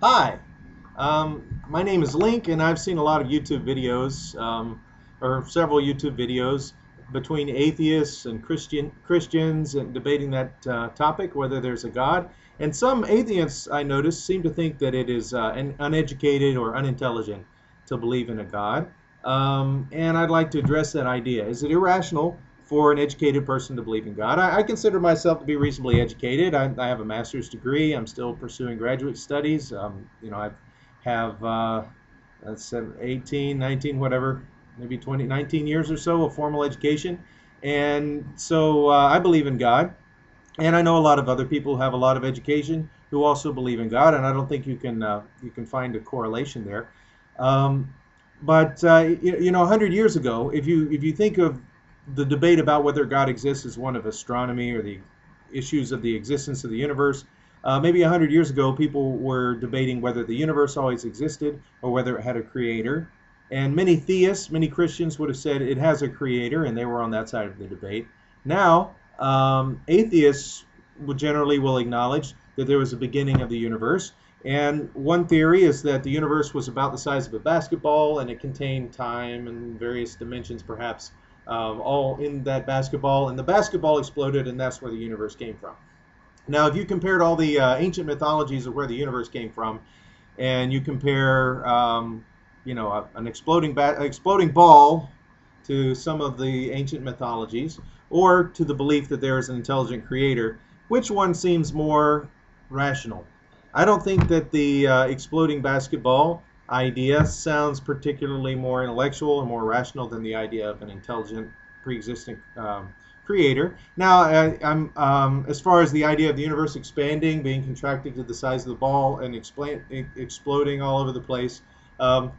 Hi, my name is Link, and I've seen a lot of YouTube videos, or several YouTube videos between atheists and Christians and debating that topic, whether there's a God. And some atheists, I notice, seem to think that it is uneducated or unintelligent to believe in a God. And I'd like to address that idea. Is it irrational for an educated person to believe in God? I consider myself to be reasonably educated. I have a master's degree. I'm still pursuing graduate studies. I have that's 18, 19, whatever, maybe 20, 19 years or so of formal education. And so I believe in God. And I know a lot of other people who have a lot of education who also believe in God. And I don't think you can find a correlation there. Um, but 100 years ago, if you think of the debate about whether God exists as one of astronomy or the issues of the existence of the universe, maybe 100 years ago, people were debating whether the universe always existed or whether it had a creator. And many theists, many Christians would have said it has a creator, and they were on that side of the debate. Now, atheists would generally will acknowledge that there was a beginning of the universe. And one theory is that the universe was about the size of a basketball and it contained time and various dimensions, perhaps, all in that basketball. And the basketball exploded, and that's where the universe came from. Now, if you compared all the ancient mythologies of where the universe came from, and you compare, an exploding ball to some of the ancient mythologies, or to the belief that there is an intelligent creator, which one seems more rational? I don't think that the exploding basketball idea sounds particularly more intellectual or more rational than the idea of an intelligent pre-existing creator. Now, as far as the idea of the universe expanding, being contracted to the size of the ball and exploding all over the place, um,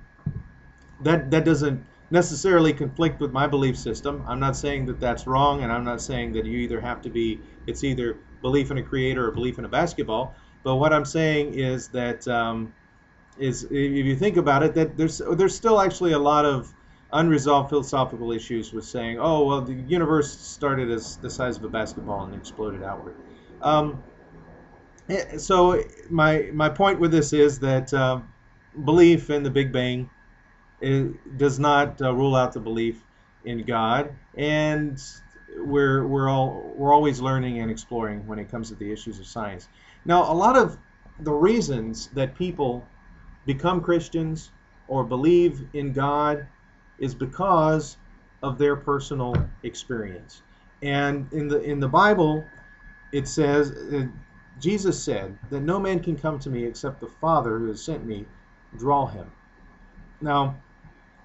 that doesn't necessarily conflict with my belief system. I'm not saying that that's wrong, and I'm not saying that you either have to be, it's either belief in a creator or belief in a basketball. But what I'm saying is that is if you think about it, that there's still actually a lot of unresolved philosophical issues with saying, oh well, the universe started as the size of a basketball and exploded outward. Um, so my point with this is that belief in the Big Bang does not rule out the belief in God, and we're always learning and exploring when it comes to the issues of science. Now, a lot of the reasons that people become Christians or believe in God is because of their personal experience. And in the Bible, it says Jesus said that no man can come to me except the Father who has sent me draw him. Now,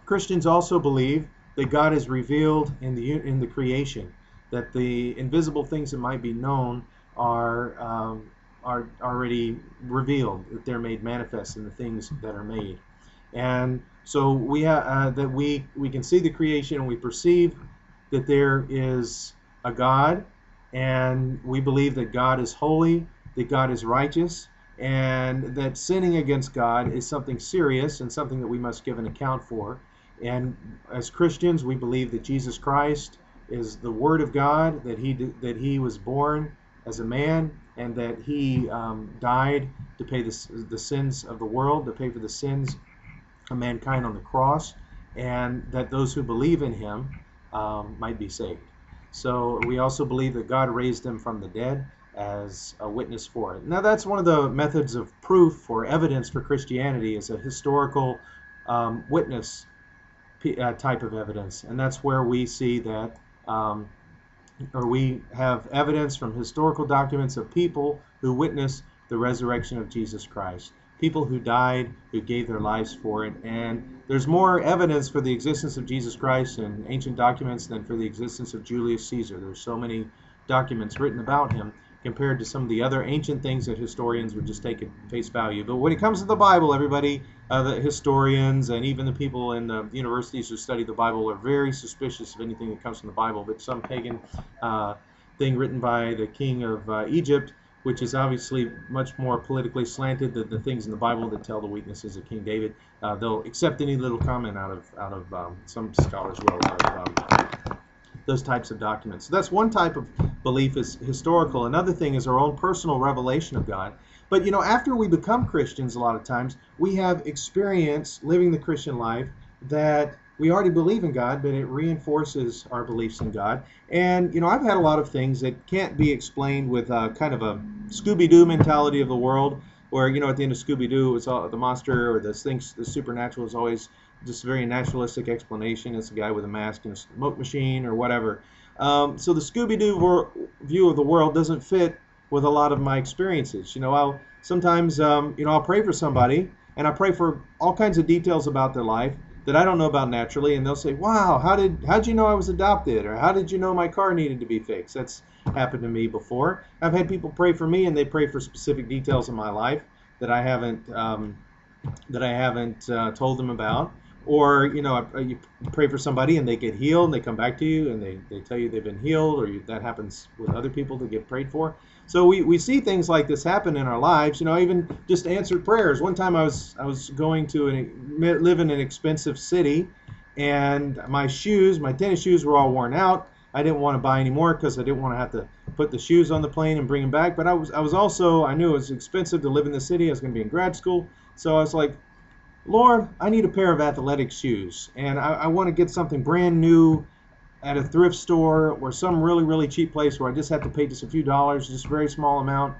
Christians also believe that God is revealed in the creation, that the invisible things that might be known are already revealed, that they're made manifest in the things that are made. And so we can see the creation and we perceive that there is a God, and we believe that God is holy, that God is righteous, and that sinning against God is something serious and something that we must give an account for. And as Christians, we believe that Jesus Christ is the Word of God, that he was born as a man, and that he died to pay the sins of the world, to pay for the sins of mankind on the cross, and that those who believe in him might be saved. So we also believe that God raised him from the dead as a witness for it. Now, that's one of the methods of proof or evidence for Christianity, is a historical witness type of evidence. And that's where we see that, or we have evidence from historical documents of people who witnessed the resurrection of Jesus Christ. People who died, who gave their lives for it. And there's more evidence for the existence of Jesus Christ in ancient documents than for the existence of Julius Caesar. There's so many documents written about him compared to some of the other ancient things that historians would just take at face value. But when it comes to the Bible, everybody, the historians and even the people in the universities who study the Bible are very suspicious of anything that comes from the Bible. But some pagan thing written by the king of Egypt, which is obviously much more politically slanted than the things in the Bible that tell the weaknesses of King David, they'll accept any little comment out of some scholars will, those types of documents. So that's one type of belief, is historical. Another thing is our own personal revelation of God. But after we become Christians, a lot of times we have experience living the Christian life that we already believe in God, but it reinforces our beliefs in God. And I've had a lot of things that can't be explained with kind of a Scooby-Doo mentality of the world, where at the end of Scooby-Doo, it's all the monster or the things, the supernatural is always just a very naturalistic explanation. It's a guy with a mask and a smoke machine or whatever. So the Scooby-Doo view of the world doesn't fit with a lot of my experiences. I'll sometimes, I'll pray for somebody, and I pray for all kinds of details about their life that I don't know about naturally, and they'll say, "Wow, how'd you know I was adopted?" Or "How did you know my car needed to be fixed?" That's happened to me before. I've had people pray for me, and they pray for specific details in my life that I haven't told them about. Or you pray for somebody and they get healed, and they come back to you and they tell you they've been healed, or that happens with other people that get prayed for. So we see things like this happen in our lives. Even just answered prayers. One time I was going to live in an expensive city, and my tennis shoes were all worn out. I didn't want to buy any more because I didn't want to have to put the shoes on the plane and bring them back. But I knew it was expensive to live in the city. I was going to be in grad school, so I was like, "Lord, I need a pair of athletic shoes, and I want to get something brand new at a thrift store or some really, really cheap place where I just have to pay just a few dollars, just a very small amount,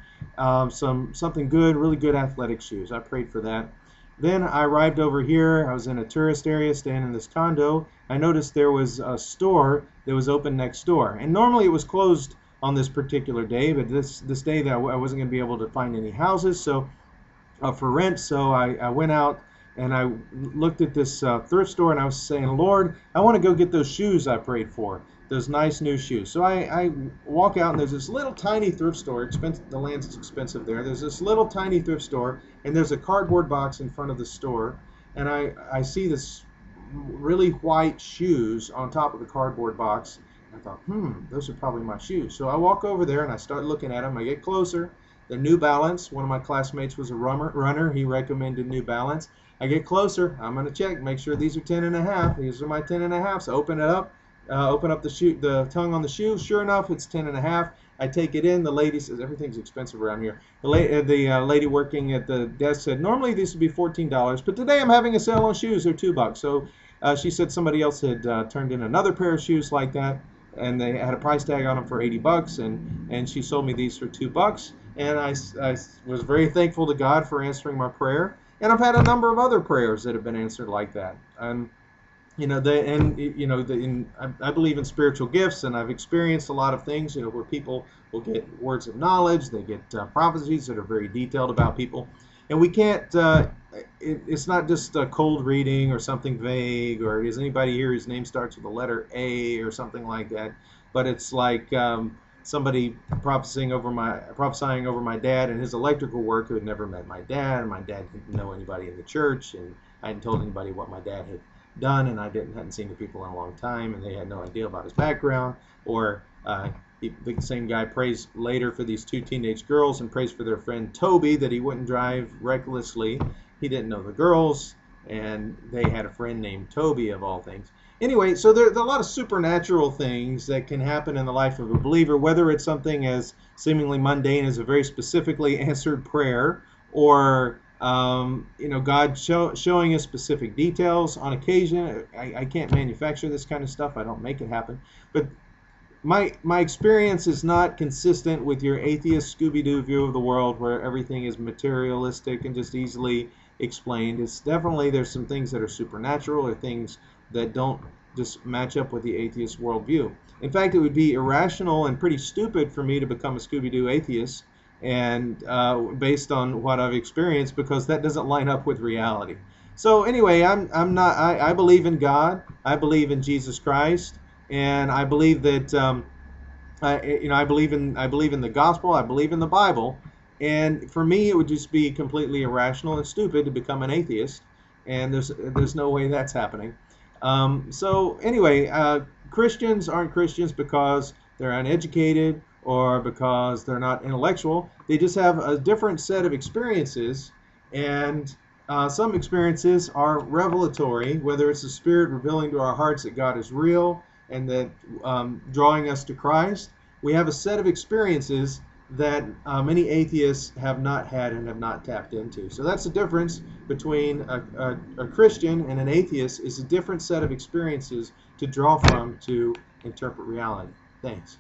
something good, really good athletic shoes." I prayed for that. Then I arrived over here. I was in a tourist area staying in this condo. I noticed there was a store that was open next door, and normally it was closed on this particular day, but this day that I wasn't going to be able to find any houses for rent, so I went out and I looked at this thrift store, and I was saying, "Lord, I want to go get those shoes I prayed for, those nice new shoes." So I walk out, and there's this little tiny thrift store. The land's expensive there. There's this little tiny thrift store, and there's a cardboard box in front of the store, and I see this really white shoes on top of the cardboard box. I thought, those are probably my shoes. So I walk over there and I start looking at them. I get closer. They're New Balance. One of my classmates was a runner. He recommended New Balance. I get closer. I'm going to check, make sure these are 10.5. These are my 10.5. So open it up. Open up the tongue on the shoe. Sure enough, it's 10.5. I take it in. The lady says, everything's expensive around here. The lady working at the desk said, normally these would be $14, but today I'm having a sale on shoes. They're $2. So she said somebody else had turned in another pair of shoes like that, and they had a price tag on them for $80, and she sold me these for $2. And I was very thankful to God for answering my prayer. And I've had a number of other prayers that have been answered like that. I believe in spiritual gifts, and I've experienced a lot of things, where people will get words of knowledge, they get prophecies that are very detailed about people, and we can't. It's not just a cold reading or something vague, or is anybody here whose name starts with the letter A or something like that? But it's like somebody prophesying over my dad and his electrical work, who had never met my dad, and my dad didn't know anybody in the church, and I hadn't told anybody what my dad had done, and I hadn't seen the people in a long time, and they had no idea about his background. Or the same guy prays later for these two teenage girls and prays for their friend Toby that he wouldn't drive recklessly. He didn't know the girls, and they had a friend named Toby, of all things. Anyway, so there are a lot of supernatural things that can happen in the life of a believer, whether it's something as seemingly mundane as a very specifically answered prayer, or God showing us specific details on occasion. I can't manufacture this kind of stuff. I don't make it happen. But my experience is not consistent with your atheist Scooby-Doo view of the world, where everything is materialistic and just easily explained. It's definitely, there's some things that are supernatural, or things that don't just match up with the atheist worldview. In fact, it would be irrational and pretty stupid for me to become a Scooby-Doo atheist, and based on what I've experienced, because that doesn't line up with reality. So anyway, I believe in God. I believe in Jesus Christ, and I believe that I believe in the gospel. I believe in the Bible. And for me, it would just be completely irrational and stupid to become an atheist, and there's no way that's happening. So anyway, Christians aren't Christians because they're uneducated or because they're not intellectual. They just have a different set of experiences, and some experiences are revelatory, whether it's the Spirit revealing to our hearts that God is real and that drawing us to Christ. We have a set of experiences that many atheists have not had and have not tapped into. So that's the difference between a Christian and an atheist, is a different set of experiences to draw from to interpret reality. Thanks.